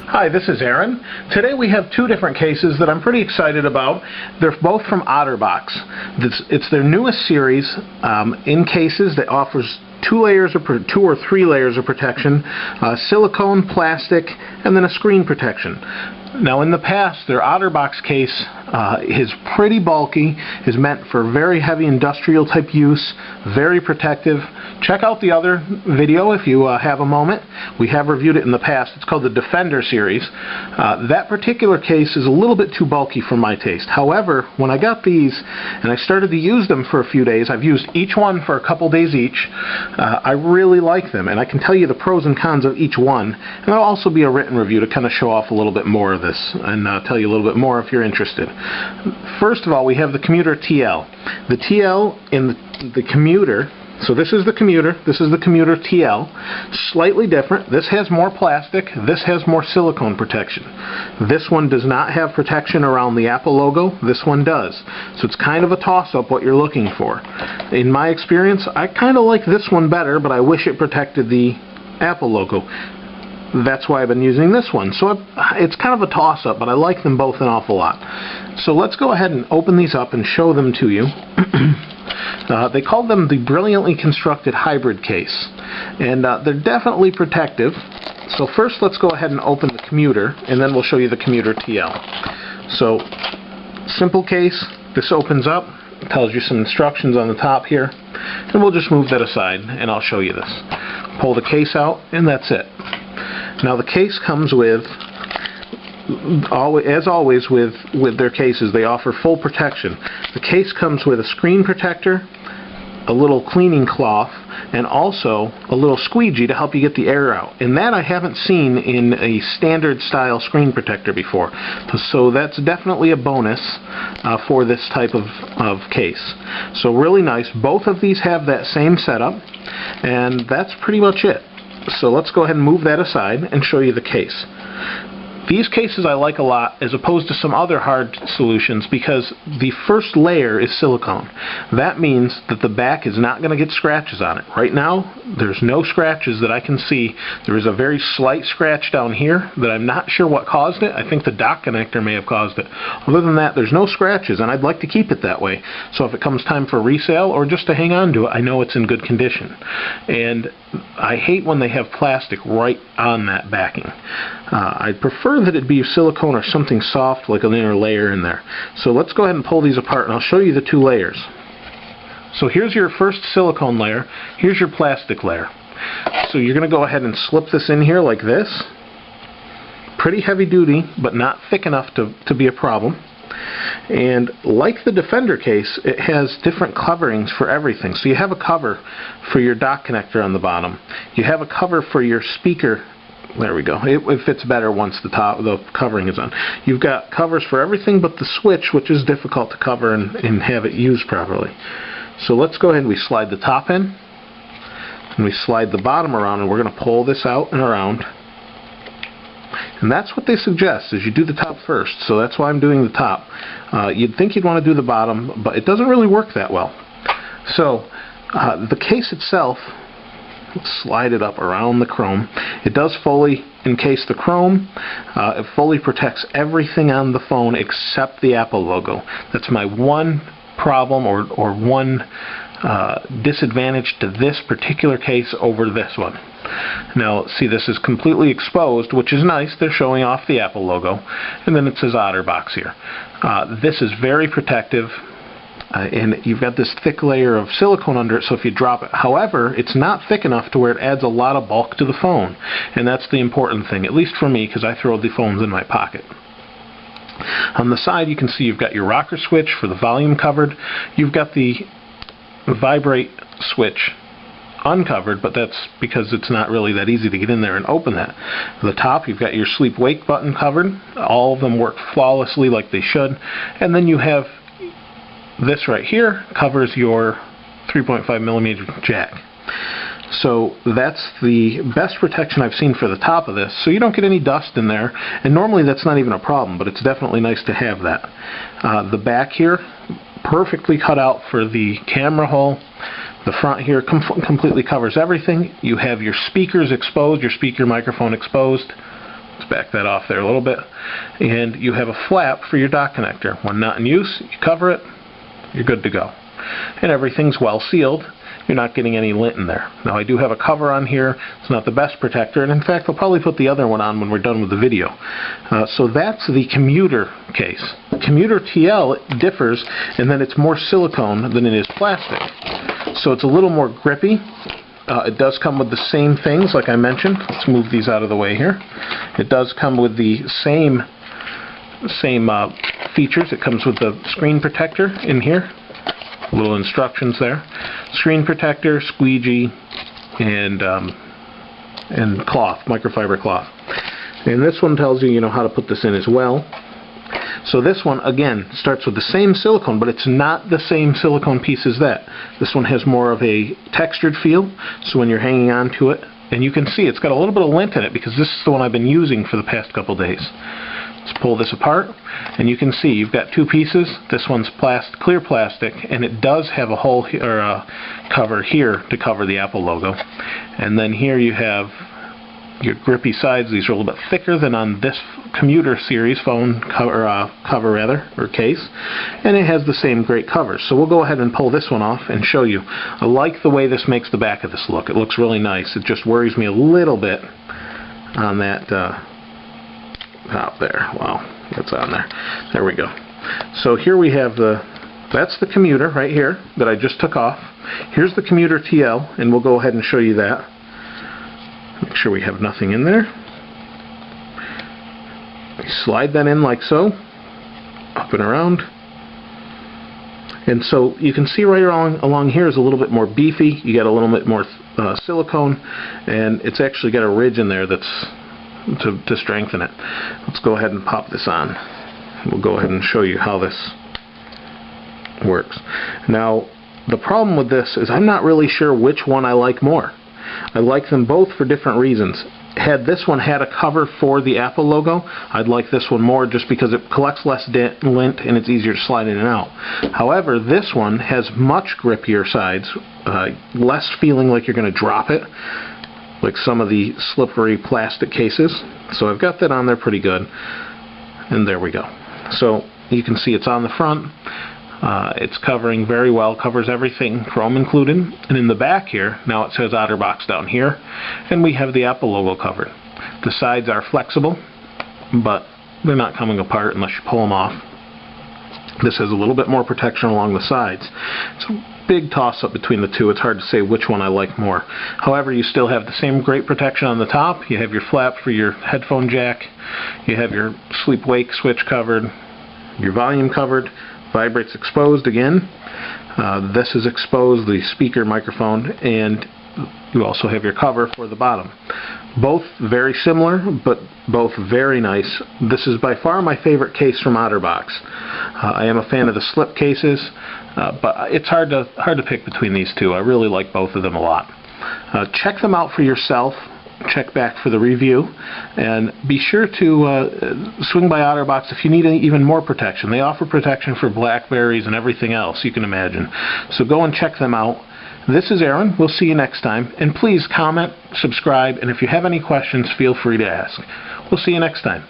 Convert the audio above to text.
Hi, this is Aaron. Today we have two different cases that I'm pretty excited about. They're both from OtterBox. It's their newest series in cases that offers two or three layers of protection, silicone, plastic, and then a screen protection. Now in the past, their OtterBox case is pretty bulky, is meant for very heavy industrial type use, very protective. Check out the other video if you have a moment. We have reviewed it in the past. It's called the Defender series. That particular case is a little bit too bulky for my taste. However, when I got these and I started to use them for a few days, I've used each one for a couple days each. I really like them, and I can tell you the pros and cons of each one. And there'll also be a written review to kind of show off a little bit more of this and tell you a little bit more if you're interested. First of all, we have the Commuter TL. The TL in the Commuter, so this is the Commuter, this is the Commuter TL, slightly different. This has more plastic, this has more silicone protection. This one does not have protection around the Apple logo, this one does. So it's kind of a toss-up what you're looking for. In my experience, I kind of like this one better, but I wish it protected the Apple logo. That's why I've been using this one. So it's kind of a toss-up, but I like them both an awful lot. So let's go ahead and open these up and show them to you. They called them the Brilliantly Constructed Hybrid Case. And they're definitely protective. So first let's go ahead and open the Commuter, and then we'll show you the Commuter TL. So, simple case. This opens up. It tells you some instructions on the top here. And we'll just move that aside, and I'll show you this. Pull the case out, and that's it. Now the case comes with, as always with their cases, they offer full protection. The case comes with a screen protector, a little cleaning cloth, and also a little squeegee to help you get the air out. And that I haven't seen in a standard style screen protector before. So that's definitely a bonus for this type of case. So really nice. Both of these have that same setup, and that's pretty much it. So let's go ahead and move that aside and show you the case. These cases I like a lot as opposed to some other hard solutions because the first layer is silicone. That means that the back is not going to get scratches on it. Right now, there's no scratches that I can see. There is a very slight scratch down here that I'm not sure what caused it. I think the dock connector may have caused it. Other than that, there's no scratches, and I'd like to keep it that way. So if it comes time for resale or just to hang on to it, I know it's in good condition. And I hate when they have plastic right on that backing. I'd prefer that it be silicone or something soft like an inner layer in there. So let's go ahead and pull these apart, and I'll show you the two layers. So here's your first silicone layer, here's your plastic layer. So you're going to go ahead and slip this in here like this. Pretty heavy duty, but not thick enough to be a problem. And like the Defender case, it has different coverings for everything. So you have a cover for your dock connector on the bottom. You have a cover for your speaker. There we go. It fits better once the covering is on. You've got covers for everything but the switch, which is difficult to cover and have it used properly. So let's go ahead and we slide the top in, and we slide the bottom around, and we're going to pull this out and around. And that's what they suggest, is you do the top first. So that's why I'm doing the top. You'd think you'd want to do the bottom, but it doesn't really work that well. So the case itself, let's slide it up around the chrome. It does fully encase the chrome. It fully protects everything on the phone except the Apple logo. That's my one problem or one disadvantage to this particular case over this one. Now, see, this is completely exposed, which is nice. They're showing off the Apple logo. And then it says OtterBox here. This is very protective. And you've got this thick layer of silicone under it, so if you drop it. However, it's not thick enough to where it adds a lot of bulk to the phone. And that's the important thing, at least for me, because I throw the phones in my pocket. On the side, you can see you've got your rocker switch for the volume covered. You've got the vibrate switch uncovered, but that's because it's not really that easy to get in there and open that. At the top, you've got your sleep wake button covered. All of them work flawlessly like they should. And then you have this right here covers your 3.5mm jack. So that's the best protection I've seen for the top of this, so you don't get any dust in there, and normally that's not even a problem, but it's definitely nice to have that. The back here, perfectly cut out for the camera hole. The front here completely covers everything. You have your speakers exposed, your speaker microphone exposed. Let's back that off there a little bit. And you have a flap for your dock connector. When not in use, you cover it, you're good to go. And everything's well sealed. You're not getting any lint in there. Now I do have a cover on here. It's not the best protector, and in fact I'll probably put the other one on when we're done with the video. So that's the commuter case. Commuter TL differs in that it's more silicone than it is plastic. So it's a little more grippy. It does come with the same things like I mentioned. Let's move these out of the way here. It does come with the same features. It comes with the screen protector in here. Little instructions there. Screen protector, squeegee, and cloth, microfiber cloth. And this one tells you, how to put this in as well. So this one, again, starts with the same silicone, but it's not the same silicone piece as that. This one has more of a textured feel, so when you're hanging on to it, and you can see it's got a little bit of lint in it because this is the one I've been using for the past couple days. Let's pull this apart, and you can see you've got two pieces. This one's clear plastic, and it does have a hole or a cover here to cover the Apple logo. And then here you have your grippy sides. These are a little bit thicker than on this commuter series phone cover, or case, and it has the same great covers. So we'll go ahead and pull this one off and show you. I like the way this makes the back of this look. It looks really nice. It just worries me a little bit on that top there. Wow, that's on there. There we go. So here we have that's the commuter right here that I just took off. Here's the commuter TL, and we'll go ahead and show you that. Make sure we have nothing in there. Slide that in like so, up and around. And so you can see right along here is a little bit more beefy. You got a little bit more silicone, and it's actually got a ridge in there that's to strengthen it. Let's go ahead and pop this on. We'll go ahead and show you how this works. Now, the problem with this is I'm not really sure which one I like more. I like them both for different reasons. Had this one had a cover for the Apple logo, I'd like this one more just because it collects less lint and it's easier to slide in and out. However, this one has much grippier sides, less feeling like you're going to drop it, like some of the slippery plastic cases. So I've got that on there pretty good. And there we go. So you can see it's on the front. It's covering very well, covers everything, chrome included. And in the back here, now it says OtterBox down here, and we have the Apple logo covered. The sides are flexible, but they're not coming apart unless you pull them off. This has a little bit more protection along the sides. It's a big toss-up between the two. It's hard to say which one I like more. However, you still have the same great protection on the top. You have your flap for your headphone jack. You have your sleep-wake switch covered. Your volume covered. Vibrates exposed again. This is exposed, the speaker microphone, and you also have your cover for the bottom. Both very similar, but both very nice. This is by far my favorite case from OtterBox. I am a fan of the slip cases, but it's hard to pick between these two. I really like both of them a lot. Check them out for yourself. Check back for the review, and be sure to swing by OtterBox if you need even more protection. They offer protection for Blackberries and everything else you can imagine. So go and check them out. This is Aaron. We'll see you next time, and please comment, subscribe, and if you have any questions, feel free to ask. We'll see you next time.